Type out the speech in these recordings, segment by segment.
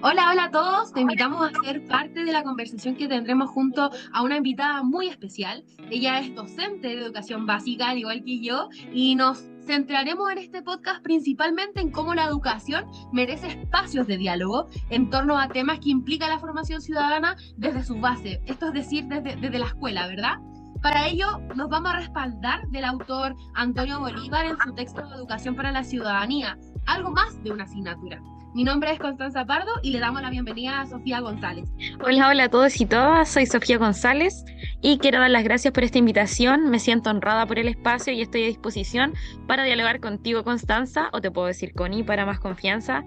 Hola, hola a todos. Te invitamos a ser parte de la conversación que tendremos junto a una invitada muy especial. Ella es docente de educación básica, al igual que yo, y nos centraremos en este podcast principalmente en cómo la educación merece espacios de diálogo en torno a temas que implican la formación ciudadana desde su base, esto es decir, desde la escuela, ¿verdad? Para ello, nos vamos a respaldar del autor Antonio Bolívar en su texto de Educación para la Ciudadanía, algo más de una asignatura. Mi nombre es Constanza Pardo y le damos la bienvenida a Sofía González. Hola, hola a todos y todas, soy Sofía González y quiero dar las gracias por esta invitación. Me siento honrada por el espacio y estoy a disposición para dialogar contigo, Constanza, o te puedo decir Connie para más confianza.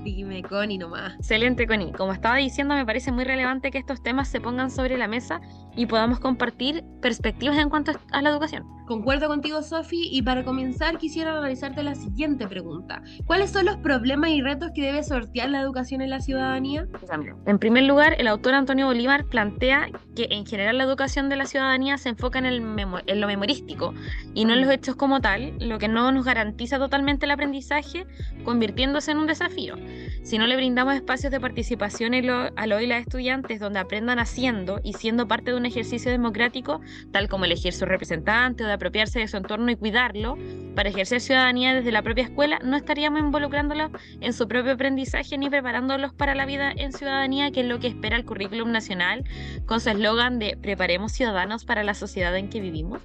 Dime, Connie, nomás. Excelente, Connie. Como estaba diciendo, me parece muy relevante que estos temas se pongan sobre la mesa y podamos compartir perspectivas en cuanto a la educación. Concuerdo contigo, Sofi, y para comenzar quisiera realizarte la siguiente pregunta. ¿Cuáles son los problemas y retos que debe sortear la educación en la ciudadanía? En primer lugar, el autor Antonio Bolívar plantea que en general la educación de la ciudadanía se enfoca en lo memorístico y no en los Mm. hechos como tal, lo que no nos garantiza totalmente el aprendizaje, convirtiéndose en un desafío. Si no le brindamos espacios de participación a los y las estudiantes donde aprendan haciendo y siendo parte de un ejercicio democrático, tal como elegir su representante o de apropiarse de su entorno y cuidarlo, para ejercer ciudadanía desde la propia escuela, no estaríamos involucrándolos en su propio aprendizaje ni preparándolos para la vida en ciudadanía, que es lo que espera el currículum nacional, con su eslogan de preparemos ciudadanos para la sociedad en que vivimos.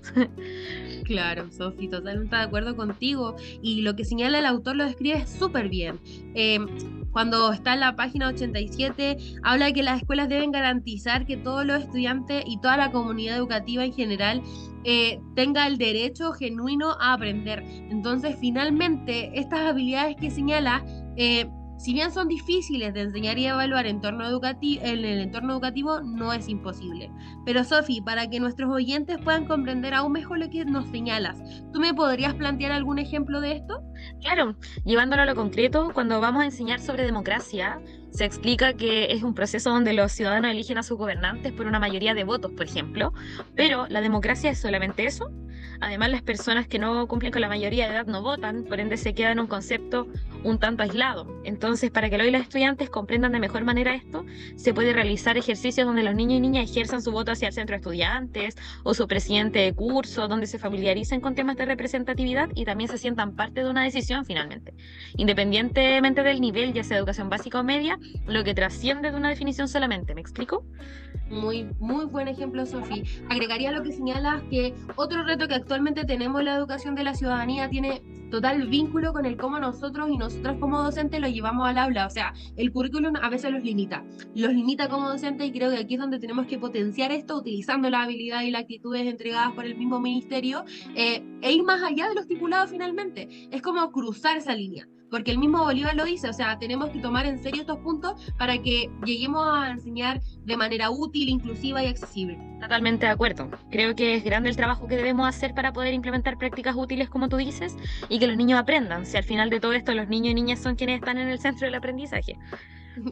Claro, Sofi, totalmente de acuerdo contigo. Y lo que señala el autor lo describe súper bien. Eh, Cuando está en la página 87, habla de que las escuelas deben garantizar que todos los estudiantes y toda la comunidad educativa en general tenga el derecho genuino a aprender. Entonces, finalmente, estas habilidades que señala, si bien son difíciles de enseñar y evaluar en el entorno educativo, no es imposible. Pero Sofi, para que nuestros oyentes puedan comprender aún mejor lo que nos señalas, ¿tú me podrías plantear algún ejemplo de esto? Claro, llevándolo a lo concreto, cuando vamos a enseñar sobre democracia, se explica que es un proceso donde los ciudadanos eligen a sus gobernantes por una mayoría de votos, por ejemplo, pero la democracia es solamente eso. Además, las personas que no cumplen con la mayoría de edad no votan, por ende se queda en un concepto un tanto aislado. Entonces, para que hoy los estudiantes comprendan de mejor manera esto, se puede realizar ejercicios donde los niños y niñas ejerzan su voto hacia el centro de estudiantes o su presidente de curso, donde se familiaricen con temas de representatividad y también se sientan parte de una decisión finalmente. Independientemente del nivel, ya sea educación básica o media, lo que trasciende de una definición solamente. ¿Me explico? Muy, muy buen ejemplo, Sofi. Agregaría lo que señalas que otro reto que actualmente tenemos en la educación de la ciudadanía tiene total vínculo con el cómo nosotros y nosotras como docentes lo llevamos al aula. O sea, el currículum a veces los limita como docentes y creo que aquí es donde tenemos que potenciar esto utilizando las habilidades y las actitudes entregadas por el mismo ministerio e ir más allá de lo estipulado finalmente. Es como cruzar esa línea. Porque el mismo Bolívar lo dice, o sea, tenemos que tomar en serio estos puntos para que lleguemos a enseñar de manera útil, inclusiva y accesible. Totalmente de acuerdo. Creo que es grande el trabajo que debemos hacer para poder implementar prácticas útiles, como tú dices, y que los niños aprendan. Si al final de todo esto los niños y niñas son quienes están en el centro del aprendizaje.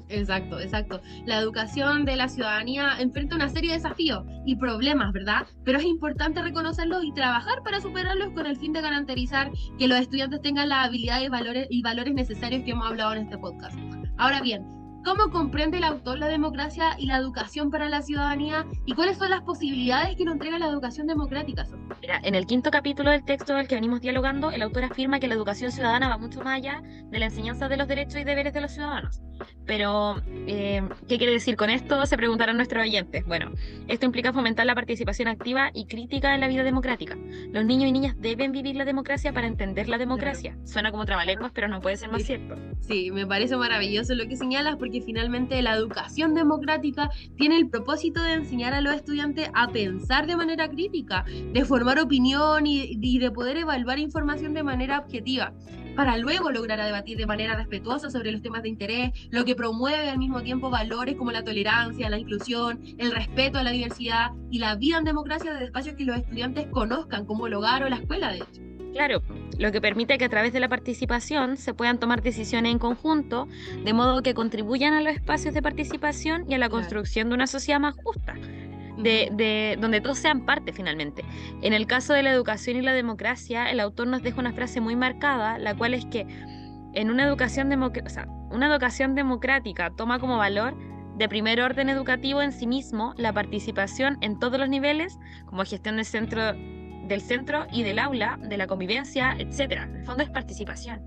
Exacto, exacto. La educación de la ciudadanía enfrenta una serie de desafíos y problemas, ¿verdad? Pero es importante reconocerlos y trabajar para superarlos con el fin de garantizar que los estudiantes tengan las habilidades y valores necesarios que hemos hablado en este podcast. Ahora bien, ¿cómo comprende el autor la democracia y la educación para la ciudadanía y cuáles son las posibilidades que nos entrega la educación democrática, Sofía? Mira, en el quinto capítulo del texto del que venimos dialogando, el autor afirma que la educación ciudadana va mucho más allá de la enseñanza de los derechos y deberes de los ciudadanos. Pero, ¿qué quiere decir con esto? Se preguntarán nuestros oyentes. Bueno, esto implica fomentar la participación activa y crítica en la vida democrática. Los niños y niñas deben vivir la democracia para entender la Claro. democracia. Suena como trabalenguas, pero no puede ser más cierto. Sí, me parece maravilloso lo que señalas porque finalmente la educación democrática tiene el propósito de enseñar a los estudiantes a pensar de manera crítica, de formar opinión y de poder evaluar información de manera objetiva, para luego lograr a debatir de manera respetuosa sobre los temas de interés, lo que promueve al mismo tiempo valores como la tolerancia, la inclusión, el respeto a la diversidad y la vida en democracia de espacios que los estudiantes conozcan, como el hogar o la escuela, de hecho. Claro, lo que permite que a través de la participación se puedan tomar decisiones en conjunto, de modo que contribuyan a los espacios de participación y a la Claro. construcción de una sociedad más justa, Ujú. donde todos sean parte finalmente. En el caso de la educación y la democracia, el autor nos deja una frase muy marcada, la cual es que En una una educación democrática toma como valor de primer orden educativo en sí mismo la participación en todos los niveles, como gestión del centro y del aula, de la convivencia, etcétera. En el fondo es participación.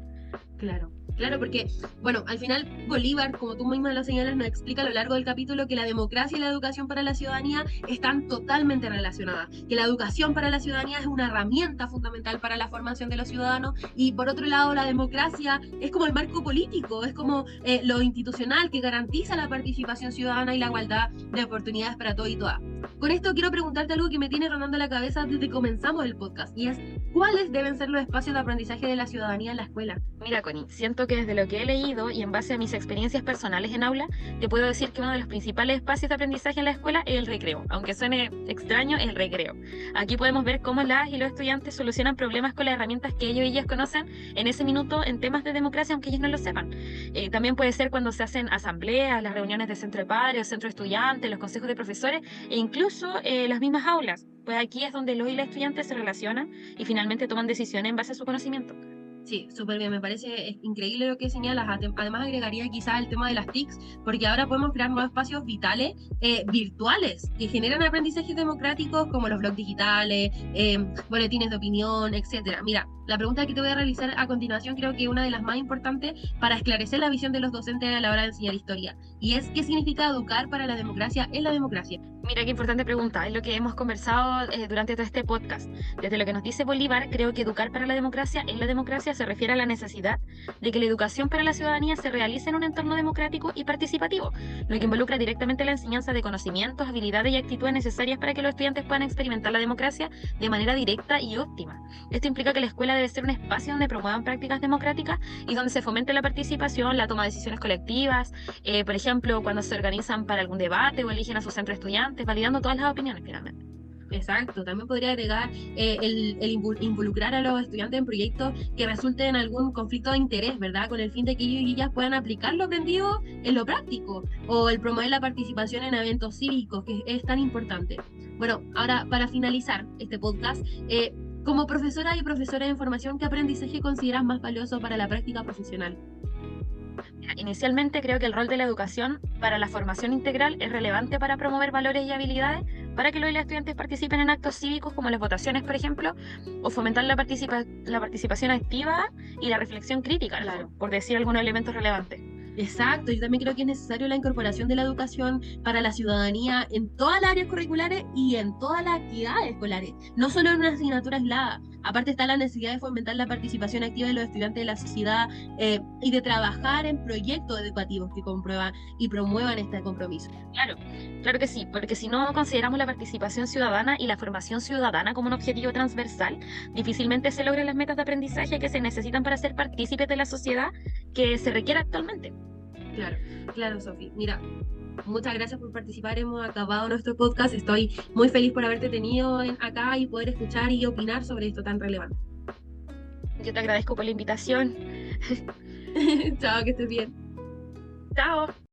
Claro, claro, porque, bueno, al final Bolívar, como tú misma lo señalas, nos explica a lo largo del capítulo que la democracia y la educación para la ciudadanía están totalmente relacionadas, que la educación para la ciudadanía es una herramienta fundamental para la formación de los ciudadanos y por otro lado la democracia es como el marco político, es como lo institucional que garantiza la participación ciudadana y la igualdad de oportunidades para todos y todas. Con esto quiero preguntarte algo que me tiene rondando la cabeza desde que comenzamos el podcast y es ¿cuáles deben ser los espacios de aprendizaje de la ciudadanía en la escuela? Mira, Connie, siento que desde lo que he leído y en base a mis experiencias personales en aula, te puedo decir que uno de los principales espacios de aprendizaje en la escuela es el recreo. Aunque suene extraño, el recreo. Aquí podemos ver cómo las y los estudiantes solucionan problemas con las herramientas que ellos y ellas conocen en ese minuto en temas de democracia, aunque ellos no lo sepan. También puede ser cuando se hacen asambleas, las reuniones de centro de padres, centro de estudiantes, los consejos de profesores e incluso las mismas aulas. Pues aquí es donde los y las estudiantes se relacionan y finalmente toman decisiones en base a su conocimiento. Sí, súper bien, me parece increíble lo que señalas. Además agregaría quizás el tema de las TICs, porque ahora podemos crear nuevos espacios vitales, virtuales, que generan aprendizajes democráticos como los blogs digitales, boletines de opinión, etcétera. Mira, la pregunta que te voy a realizar a continuación creo que es una de las más importantes para esclarecer la visión de los docentes a la hora de enseñar historia, y es ¿qué significa educar para la democracia en la democracia? Mira qué importante pregunta, es lo que hemos conversado durante todo este podcast. Desde lo que nos dice Bolívar, creo que educar para la democracia en la democracia se refiere a la necesidad de que la educación para la ciudadanía se realice en un entorno democrático y participativo, lo que involucra directamente la enseñanza de conocimientos, habilidades y actitudes necesarias para que los estudiantes puedan experimentar la democracia de manera directa y óptima. Esto implica que la escuela debe ser un espacio donde promuevan prácticas democráticas y donde se fomente la participación, la toma de decisiones colectivas, por ejemplo, cuando se organizan para algún debate o eligen a su centro de estudiantes, validando todas las opiniones finalmente. Exacto, también podría agregar involucrar a los estudiantes en proyectos que resulten en algún conflicto de interés, ¿verdad? Con el fin de que ellos y ellas puedan aplicar lo aprendido en lo práctico, o el promover la participación en eventos cívicos, que es tan importante. Bueno, ahora para finalizar este podcast, como profesora y profesora de formación, ¿qué aprendizaje consideras más valioso para la práctica profesional? Inicialmente creo que el rol de la educación para la formación integral es relevante para promover valores y habilidades para que los estudiantes participen en actos cívicos como las votaciones, por ejemplo, o fomentar la participación activa y la reflexión crítica, claro, por decir algunos elementos relevantes. Exacto, yo también creo que es necesario la incorporación de la educación para la ciudadanía en todas las áreas curriculares y en todas las actividades escolares, no solo en una asignatura aislada. Aparte está la necesidad de fomentar la participación activa de los estudiantes de la sociedad y de trabajar en proyectos educativos que comprueban y promuevan este compromiso. Claro, claro que sí, porque si no consideramos la participación ciudadana y la formación ciudadana como un objetivo transversal, difícilmente se logran las metas de aprendizaje que se necesitan para ser partícipes de la sociedad que se requiere actualmente. Claro, claro, Sofi. Mira, muchas gracias por participar. Hemos acabado nuestro podcast. Estoy muy feliz por haberte tenido acá y poder escuchar y opinar sobre esto tan relevante. Yo te agradezco por la invitación. Chao, que estés bien. Chao.